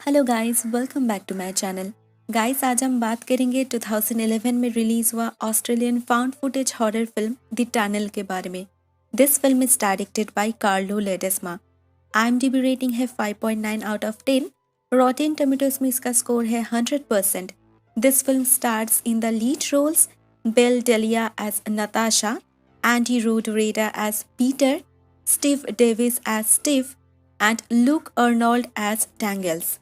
Hello guys, welcome back to my channel. Guys, आज हम बात करेंगे 2011 में रिलीज हुआ Australian found footage horror film the tunnel के बारे में। This film is directed by Carlo Ledesma. IMDb rating है 5.9 आउट ऑफ 10। रॉटेन टोमेटोज में इसका स्कोर है 100%। This film stars in the lead roles Bel Delia as Natasha, Andy Rodoreda as Peter, Steve Davis as Steve and Luke Arnold as Tangles.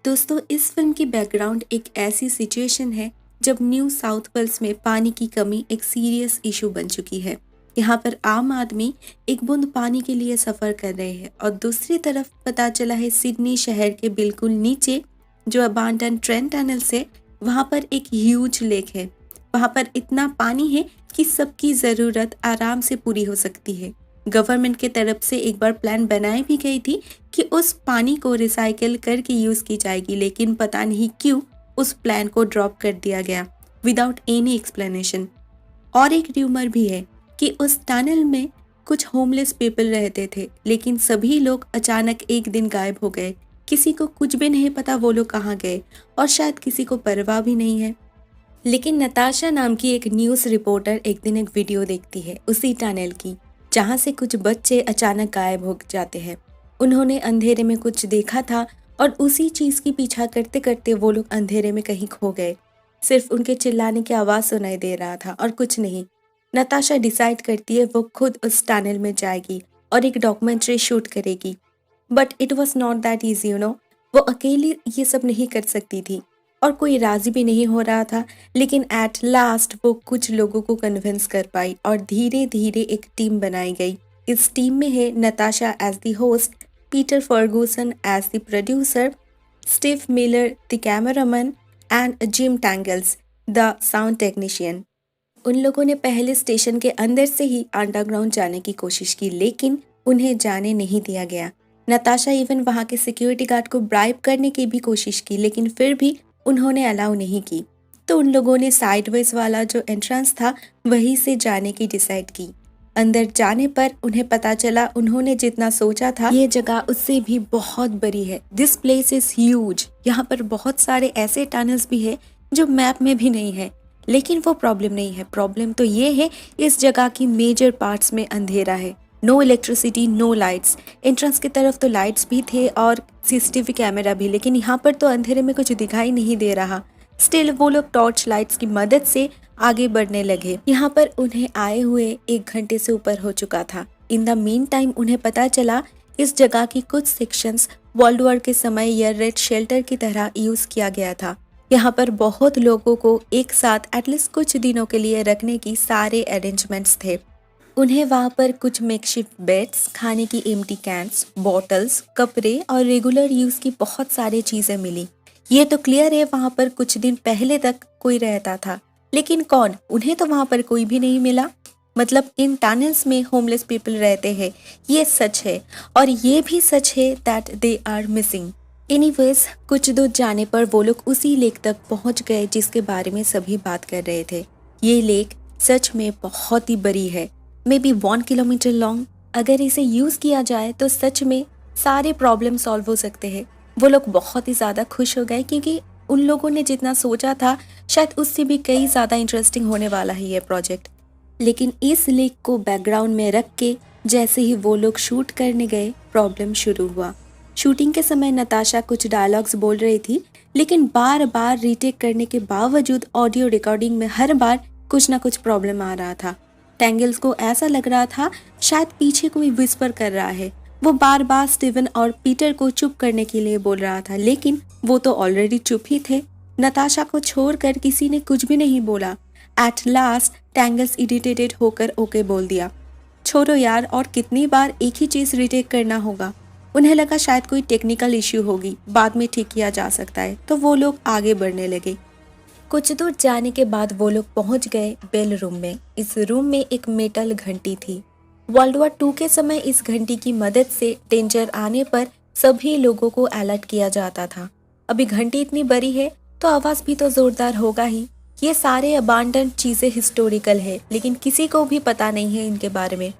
दोस्तों, इस film की background एक ऐसी situation है जब न्यू साउथ वेल्स में पानी की कमी एक सीरियस इशू बन चुकी है। यहाँ पर आम आदमी एक बूंद पानी के लिए सफ़र कर रहे हैं और दूसरी तरफ पता चला है सिडनी शहर के बिल्कुल नीचे जो अबांडन ट्रेन टनल है, वहाँ पर एक ह्यूज लेक है। वहाँ पर इतना पानी है कि सबकी ज़रूरत आराम से पूरी हो सकती है। गवर्नमेंट के तरफ से एक बार प्लान बनाई भी गई थी कि उस पानी को रिसाइकिल करके यूज़ की जाएगी, लेकिन पता नहीं क्यों उस प्लान को ड्रॉप कर दिया गया विदाउट एनी एक्सप्लेनेशन। और एक र्यूमर भी है कि उस टनल में कुछ होमलेस पीपल रहते थे, लेकिन सभी लोग अचानक एक दिन गायब हो गए। किसी को कुछ भी नहीं पता वो लोग कहाँ गए और शायद किसी को परवाह भी नहीं है। लेकिन नताशा नाम की एक न्यूज़ रिपोर्टर एक दिन एक वीडियो देखती है उसी टनल की, जहाँ से कुछ बच्चे अचानक गायब हो जाते हैं। उन्होंने अंधेरे में कुछ देखा था और उसी चीज़ की पीछा करते करते वो लोग अंधेरे में कहीं खो गए। सिर्फ उनके चिल्लाने की आवाज़ सुनाई दे रहा था और कुछ नहीं। नताशा डिसाइड करती है वो खुद उस टनल में जाएगी और एक डॉक्यूमेंट्री शूट करेगी। But it was not that easy, you know. वो अकेली ये सब नहीं कर सकती थी और कोई राजी भी नहीं हो रहा था। लेकिन एट लास्ट वो कुछ लोगों को कन्विंस कर पाई और धीरे धीरे एक टीम बनाई गई। इस टीम में है Natasha as the host, Peter Ferguson as the producer, Steve Miller the cameraman and Jim Tangles the sound technician. उन लोगों ने पहले स्टेशन के अंदर से ही अंडरग्राउंड जाने की कोशिश की, लेकिन उन्हें जाने नहीं दिया गया। नताशा इवन वहाँ के सिक्योरिटी गार्ड को ब्राइब करने की भी कोशिश की, लेकिन फिर भी उन्होंने अलाउ नहीं की। तो उन लोगों ने साइडवेज वाला जो एंट्रेंस था वहीं से जाने की डिसाइड की। अंदर जाने पर उन्हें पता चला उन्होंने जितना सोचा था ये जगह उससे भी बहुत बड़ी है। This place is huge. यहाँ पर बहुत सारे ऐसे टनल्स भी है जो मैप में भी नहीं है, लेकिन वो प्रॉब्लम नहीं है। प्रॉब्लम तो ये है इस जगह की मेजर पार्ट्स में अंधेरा है। No electricity, no lights. Entrance की तरफ तो लाइट्स भी थे और सीसीटीवी कैमरा भी, लेकिन यहाँ पर तो अंधेरे में कुछ दिखाई नहीं दे रहा। स्टिल वो लोग टॉर्च लाइट्स की मदद से आगे बढ़ने लगे। यहाँ पर उन्हें आए हुए 1 घंटे से ऊपर हो चुका था। इन द मीन टाइम उन्हें पता चला इस जगह की कुछ सेक्शंस वर्ल्ड वॉर के समय या रेड शेल्टर की तरह यूज किया गया था। यहाँ पर बहुत लोगों को एक साथ एटलीस्ट कुछ दिनों के लिए रखने की सारे अरेंजमेंट्स थे। उन्हें वहाँ पर कुछ मेकशिफ्ट बेड्स, खाने की एम्प्टी कैंस, बॉटल्स, कपड़े और रेगुलर यूज़ की बहुत सारी चीज़ें मिली। ये तो क्लियर है वहाँ पर कुछ दिन पहले तक कोई रहता था, लेकिन कौन? उन्हें तो वहाँ पर कोई भी नहीं मिला। मतलब इन टनल्स में होमलेस पीपल रहते हैं, ये सच है। और ये भी सच है that they are missing. Anyways, कुछ दूर जाने पर वो लोग उसी लेक तक पहुँच गए जिसके बारे में सभी बात कर रहे थे। ये लेक सच में बहुत ही बड़ी है, मे बी 1 किलोमीटर लॉन्ग। अगर इसे यूज़ किया जाए तो सच में सारे प्रॉब्लम सॉल्व हो सकते हैं। वो लोग बहुत ही ज़्यादा खुश हो गए क्योंकि उन लोगों ने जितना सोचा था शायद उससे भी कई ज़्यादा इंटरेस्टिंग होने वाला है ये प्रोजेक्ट। लेकिन इस लेक को बैकग्राउंड में रख के जैसे ही वो लोग शूट करने गए, प्रॉब्लम शुरू हुआ। शूटिंग के समय नताशा कुछ डायलॉग्स बोल रही थी, लेकिन बार बार रीटेक करने के बावजूद ऑडियो रिकॉर्डिंग में हर बार कुछ ना कुछ प्रॉब्लम आ रहा था। टैंगल्स को ऐसा लग रहा था शायद पीछे कोई विस्पर कर रहा है। वो बार बार स्टीवन और पीटर को चुप करने के लिए बोल रहा था, लेकिन वो तो ऑलरेडी चुप ही थे। नताशा को छोड़कर किसी ने कुछ भी नहीं बोला। एट लास्ट टैंगल्स इरिटेटेड होकर ओके बोल दिया। छोड़ो यार, और कितनी बार एक ही चीज़ रिटेक करना होगा। उन्हें लगा शायद कोई टेक्निकल इश्यू होगी, बाद में ठीक किया जा सकता है, तो वो लोग आगे बढ़ने लगे। कुछ दूर जाने के बाद वो लोग पहुंच गए बेल रूम में। इस रूम में एक मेटल घंटी थी। वर्ल्ड वॉर 2 के समय इस घंटी की मदद से डेंजर आने पर सभी लोगों को अलर्ट किया जाता था। अभी घंटी इतनी बड़ी है तो आवाज़ भी तो ज़ोरदार होगा ही। ये सारे अबांडन चीज़ें हिस्टोरिकल है, लेकिन किसी को भी पता नहीं है इनके बारे में।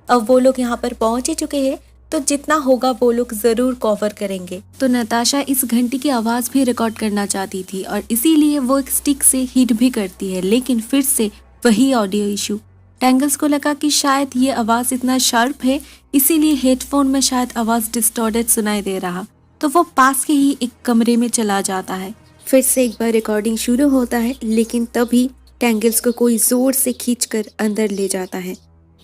अब वो लोग यहाँ पर पहुँच ही चुके हैं तो जितना होगा वो लोग ज़रूर कवर करेंगे। तो नताशा इस घंटी की आवाज़ भी रिकॉर्ड करना चाहती थी और इसीलिए वो एक स्टिक से हिट भी करती है, लेकिन फिर से वही ऑडियो इशू। टैंगल्स को लगा कि शायद ये आवाज़ इतना शार्प है इसीलिए हेडफोन में शायद आवाज़ डिस्टॉर्टेड सुनाई दे रहा। तो वो पास के ही एक कमरे में चला जाता है। फिर से एक बार रिकॉर्डिंग शुरू होता है, लेकिन तभी टैंगल्स को कोई जोर से खींचकर अंदर ले जाता है।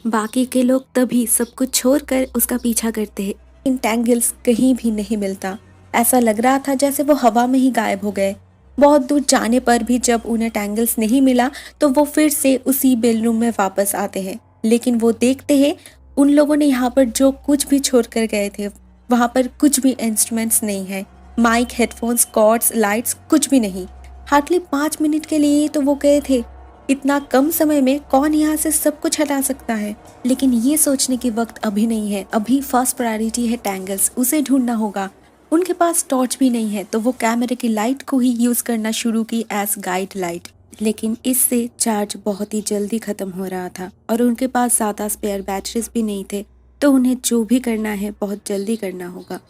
बाकी के लोग तभी सब कुछ छोड़कर उसका पीछा करते हैं, लेकिन टैंगल्स कहीं भी नहीं मिलता। ऐसा लग रहा था जैसे वो हवा में ही गायब हो गए। बहुत दूर जाने पर भी जब उन्हें टैंगल्स नहीं मिला तो वो फिर से उसी बेल रूम में वापस आते हैं, लेकिन वो देखते हैं उन लोगों ने यहाँ पर जो कुछ भी छोड़ कर गए थे वहाँ पर कुछ भी इंस्ट्रूमेंट्स नहीं है, माइक, हेडफोन्स, कॉर्ड्स, लाइट्स, कुछ भी नहीं। हार्डली 5 मिनट के लिए तो वो गए थे। इतना कम समय में कौन यहाँ से सब कुछ हटा सकता है? लेकिन ये सोचने की वक्त अभी नहीं है। अभी फर्स्ट प्रायोरिटी है टैंगल्स, उसे ढूंढना होगा। उनके पास टॉर्च भी नहीं है तो वो कैमरे की लाइट को ही यूज करना शुरू की एज गाइड लाइट, लेकिन इससे चार्ज बहुत ही जल्दी खत्म हो रहा था और उनके पास ज़्यादा स्पेयर बैटरीज भी नहीं थे। तो उन्हें जो भी करना है बहुत जल्दी करना होगा।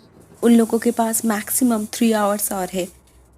उन लोगों के पास मैक्सिमम 3 आवर्स और है।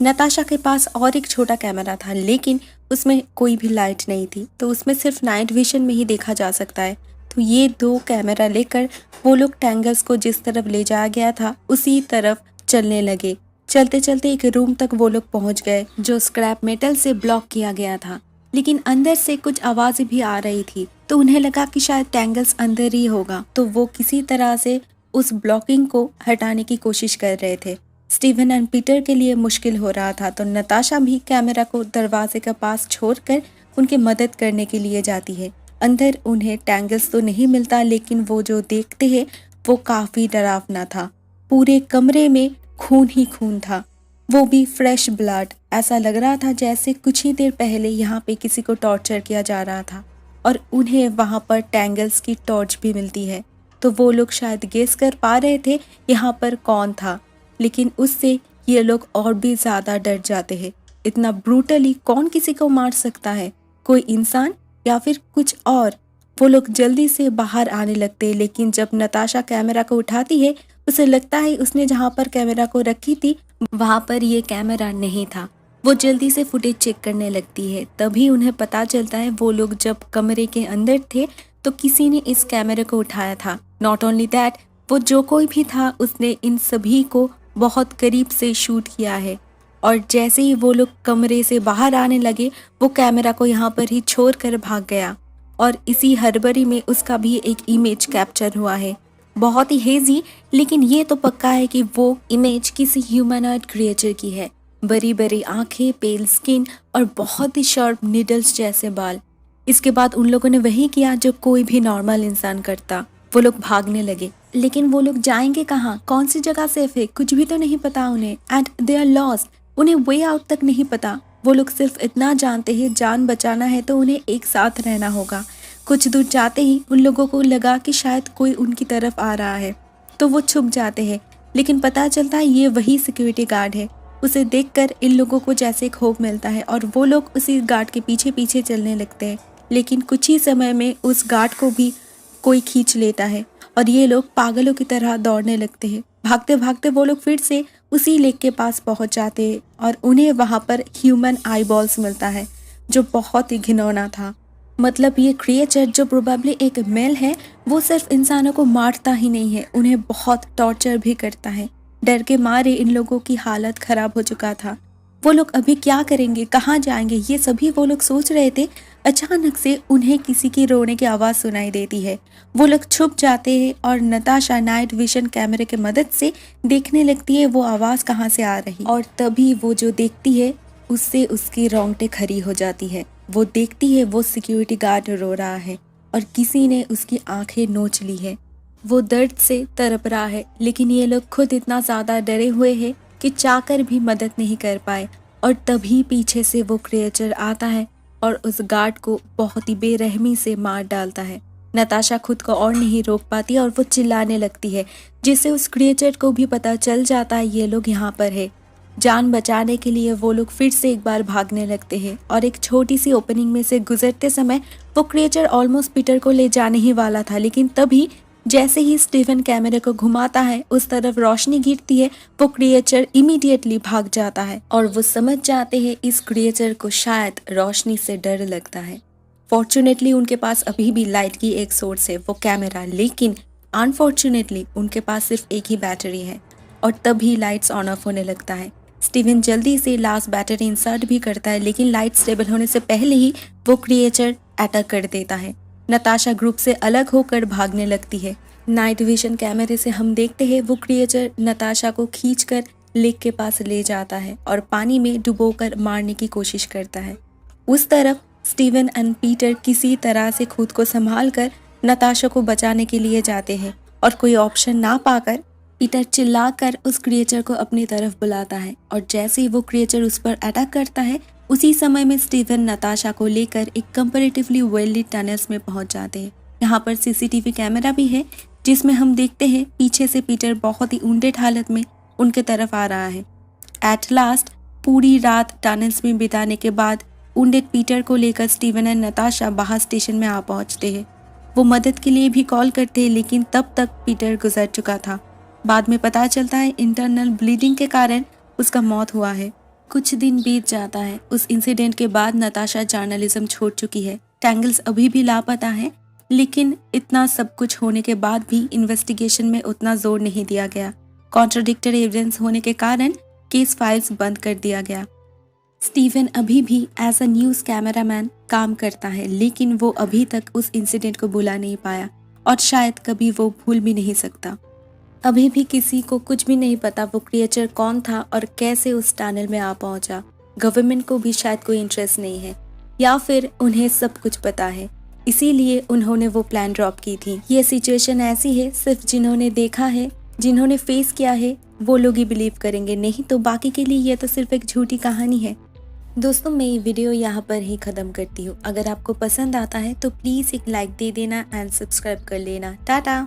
नताशा के पास और एक छोटा कैमरा था, लेकिन उसमें कोई भी लाइट नहीं थी, तो उसमें सिर्फ नाइट विजन में ही देखा जा सकता है। तो ये 2 कैमरा लेकर वो लोग टैंगल्स को जिस तरफ ले जाया गया था उसी तरफ चलने लगे। चलते चलते एक रूम तक वो लोग पहुंच गए जो स्क्रैप मेटल से ब्लॉक किया गया था, लेकिन अंदर से कुछ आवाज़ें भी आ रही थी। तो उन्हें लगा कि शायद टैंगल्स अंदर ही होगा, तो वो किसी तरह से उस ब्लॉकिंग को हटाने की कोशिश कर रहे थे। स्टीवन एंड पीटर के लिए मुश्किल हो रहा था, तो नताशा भी कैमरा को दरवाजे के पास छोड़कर उनकी मदद करने के लिए जाती है। अंदर उन्हें टैंगल्स तो नहीं मिलता, लेकिन वो जो देखते हैं वो काफ़ी डरावना था। पूरे कमरे में खून ही खून था, वो भी फ्रेश ब्लड। ऐसा लग रहा था जैसे कुछ ही देर पहले यहाँ पे किसी को टॉर्चर किया जा रहा था और उन्हें वहाँ पर टैंगल्स की टॉर्च भी मिलती है। तो वो लोग शायद गेस कर पा रहे थे यहाँ पर कौन था, लेकिन उससे ये लोग और भी ज़्यादा डर जाते हैं। इतना ब्रूटली कौन किसी को मार सकता है? कोई इंसान या फिर कुछ और? वो लोग जल्दी से बाहर आने लगते हैं, लेकिन जब नताशा कैमरा को उठाती है उसे लगता है उसने जहाँ पर कैमरा को रखी थी वहाँ पर ये कैमरा नहीं था। वो जल्दी से फुटेज चेक करने लगती है। तभी उन्हें पता चलता है वो लोग जब कमरे के अंदर थे तो किसी ने इस कैमरे को उठाया था। नॉट ओनली दैट, वो जो कोई भी था उसने इन सभी को बहुत करीब से शूट किया है। और जैसे ही वो लोग कमरे से बाहर आने लगे वो कैमरा को यहाँ पर ही छोड़ कर भाग गया और इसी हड़बड़ी में उसका भी एक इमेज कैप्चर हुआ है, बहुत ही हेजी, लेकिन ये तो पक्का है कि वो इमेज किसी ह्यूमनॉइड क्रिएचर की है। बड़ी बड़ी आंखें, पेल स्किन और बहुत ही शार्प नीडल्स जैसे बाल। इसके बाद उन लोगों ने वही किया जो कोई भी नॉर्मल इंसान करता, वो लोग भागने लगे। लेकिन वो लोग जाएंगे कहाँ? कौन सी जगह सेफ है? कुछ भी तो नहीं पता उन्हें, एंड दे आर लॉस्ट। उन्हें वे आउट तक नहीं पता। वो लोग सिर्फ इतना जानते हैं जान बचाना है तो उन्हें एक साथ रहना होगा। कुछ दूर जाते ही उन लोगों को लगा कि शायद कोई उनकी तरफ आ रहा है, तो वो छुप जाते हैं, लेकिन पता चलता है ये वही सिक्योरिटी गार्ड है। उसे देखकर इन लोगों को जैसे होप मिलता है और वो लोग उसी गार्ड के पीछे पीछे चलने लगते हैं, लेकिन कुछ ही समय में उस गार्ड को भी कोई खींच लेता है और ये लोग पागलों की तरह दौड़ने लगते हैं। भागते भागते वो लोग फिर से उसी लेक के पास पहुंच जाते हैं और उन्हें वहाँ पर ह्यूमन आईबॉल्स मिलता है जो बहुत ही घिनौना था। मतलब ये क्रिएचर जो प्रोबेबली एक मेल है वो सिर्फ इंसानों को मारता ही नहीं है, उन्हें बहुत टॉर्चर भी करता है। डर के मारे इन लोगों की हालत खराब हो चुका था। वो लोग अभी क्या करेंगे, कहाँ जाएंगे, ये सभी वो लोग सोच रहे थे। अचानक से उन्हें किसी की रोने की आवाज़ सुनाई देती है। वो लोग छुप जाते हैं और नताशा नाइट विजन कैमरे की मदद से देखने लगती है वो आवाज़ कहाँ से आ रही, और तभी वो जो देखती है उससे उसकी रोंगटे खड़ी हो जाती है। वो देखती है वो सिक्योरिटी गार्ड रो रहा है और किसी ने उसकी आंखें नोच ली है। वो दर्द से तड़प रहा है, लेकिन ये लोग खुद इतना ज़्यादा डरे हुए हैं कि चाहकर भी मदद नहीं कर पाए। और तभी पीछे से वो क्रिएचर आता है और उस गार्ड को बहुत ही बेरहमी से मार डालता है। नताशा खुद को और नहीं रोक पाती और वो चिल्लाने लगती है, जिससे उस क्रिएचर को भी पता चल जाता है ये लोग यहाँ पर है। जान बचाने के लिए वो लोग फिर से एक बार भागने लगते हैं और एक छोटी सी ओपनिंग में से गुजरते समय वो क्रिएचर ऑलमोस्ट पीटर को ले जाने ही वाला था, लेकिन तभी जैसे ही स्टीवन कैमरे को घुमाता है उस तरफ रोशनी गिरती है, वो क्रिएचर इमीडिएटली भाग जाता है और वो समझ जाते हैं इस क्रिएचर को शायद रोशनी से डर लगता है। फॉर्चुनेटली उनके पास अभी भी लाइट की एक सोर्स है, वो कैमरा, लेकिन अनफॉर्चुनेटली उनके पास सिर्फ एक ही बैटरी है और तभी लाइट्स ऑन ऑफ होने लगता है। स्टीवन जल्दी से लास्ट बैटरी इंसर्ट भी करता है, लेकिन लाइट स्टेबल होने से पहले ही वो क्रिएचर अटैक कर देता है। नताशा ग्रुप से अलग होकर भागने लगती है। नाइट विजन कैमरे से हम देखते हैं वो क्रिएचर नताशा को खींचकर लेक के पास ले जाता है और पानी में डुबोकर मारने की कोशिश करता है। उस तरफ स्टीवन एंड पीटर किसी तरह से खुद को संभाल कर नताशा को बचाने के लिए जाते हैं और कोई ऑप्शन ना पाकर पीटर चिल्लाकर उस क्रिएचर को अपनी तरफ बुलाता है और जैसे ही वो क्रिएचर उस पर अटैक करता है उसी समय में स्टीवन नताशा को लेकर एक कंपैरेटिवली वेल lit टनल्स में पहुंच जाते हैं। यहाँ पर सीसीटीवी कैमरा भी है जिसमें हम देखते हैं पीछे से पीटर बहुत ही वुंडेड हालत में उनके तरफ आ रहा है। एट लास्ट पूरी रात टनल्स में बिताने के बाद वुंडेड पीटर को लेकर स्टीवन और नताशा बाहर स्टेशन में आ पहुंचते हैं। वो मदद के लिए भी कॉल करते हैं, लेकिन तब तक पीटर गुजर चुका था। बाद में पता चलता है इंटरनल ब्लीडिंग के कारण उसका मौत हुआ है। कुछ दिन बीत जाता है। उस इंसिडेंट के बाद नताशा जर्नलिज्म छोड़ चुकी है। टैंगल्स अभी भी लापता है, लेकिन इतना सब कुछ होने के बाद भी इन्वेस्टिगेशन में उतना जोर नहीं दिया गया। कॉन्ट्राडिक्टरी एविडेंस होने के कारण केस फाइल्स बंद कर दिया गया। स्टीवन अभी भी एज अ न्यूज़ कैमरामैन काम करता है, लेकिन वो अभी तक उस इंसिडेंट को भुला नहीं पाया और शायद कभी वो भूल भी नहीं सकता। अभी भी किसी को कुछ भी नहीं पता वो क्रिएचर कौन था और कैसे उस टनल में आ पहुंचा। गवर्नमेंट को भी शायद कोई इंटरेस्ट नहीं है, या फिर उन्हें सब कुछ पता है, इसीलिए उन्होंने वो प्लान ड्रॉप की थी। ये सिचुएशन ऐसी है, सिर्फ जिन्होंने देखा है, जिन्होंने फेस किया है, वो लोग ही बिलीव करेंगे, नहीं तो बाकी के लिए ये तो सिर्फ एक झूठी कहानी है। दोस्तों, मैं ये वीडियो यहाँ पर ही ख़त्म करती हूँ। अगर आपको पसंद आता है तो प्लीज़ एक लाइक दे देना एंड सब्सक्राइब कर लेना। टाटा।